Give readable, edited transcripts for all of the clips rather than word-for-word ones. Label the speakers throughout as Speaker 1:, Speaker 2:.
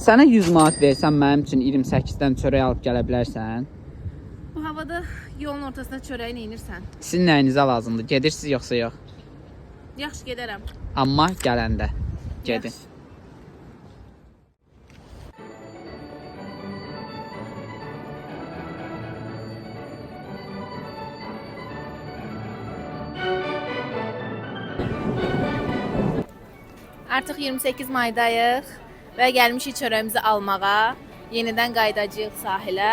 Speaker 1: Sənə 100 manat versəm mənim üçün 28-dən çörək alıb gələ bilərsən?
Speaker 2: Bu havada yolun ortasında çörəyi neyinirsən?
Speaker 1: Sizin nəyinizə lazımdır? Gedirsiniz yoxsa yox?
Speaker 2: Yaxşı gedərəm.
Speaker 1: Amma gələndə gedin.
Speaker 2: Yaxşı. Artıq 28 maydayıq və gəlmişik çörəyimizi almağa. Yenidən qayıdacağıq sahilə.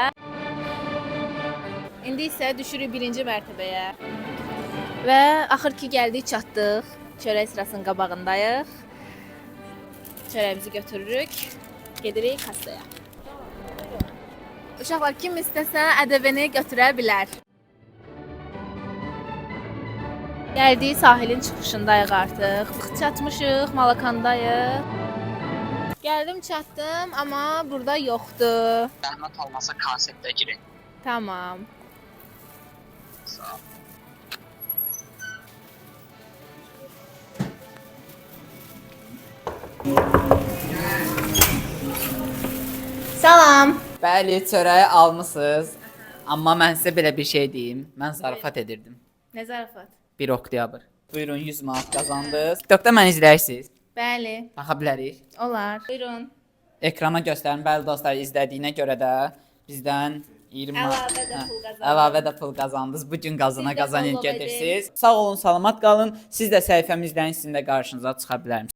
Speaker 2: İndi isə düşürük birinci mərtəbəyə. Və axır ki gəldik, çatdıq. Çörək sırasının qabağındayıq. Çörəyimizi götürürük. Gedirik kassaya. Uşaqlar, kim istəsə ədəbini götürə bilər. Gəldik, sahilin çıxışındayıq artıq. Çatmışıq, Malakandayıq. Gəldim, çatdım, amma burada yoxdur.
Speaker 1: Zəhmət olmasa konseptə girin.
Speaker 2: Tamam.
Speaker 1: Sağ ol.
Speaker 2: Salam.
Speaker 1: Bəli, çörəyi almısınız. Amma mən sizə belə bir şey deyim. Mən zarafat edirdim.
Speaker 2: Nə zarafat?
Speaker 1: 1 oktyabr. Buyurun 100 manat qazandınız. TikTokda məni izləyirsiniz.
Speaker 2: Bəli,
Speaker 1: Baxa bilərik.
Speaker 2: olar. Buyurun.
Speaker 1: Ekrana göstərin. Bəli dostlar, izlədiyinə görə də bizdən 20
Speaker 2: Əlavə də pul qazandınız.
Speaker 1: Əlavə də pul qazandınız. Bu gün qazana
Speaker 2: Siz də
Speaker 1: qazanın
Speaker 2: follow
Speaker 1: gedirsiniz. Sağ olun, salamat qalın. Siz də səhifəmizdən sizin də qarşınıza çıxa bilərim.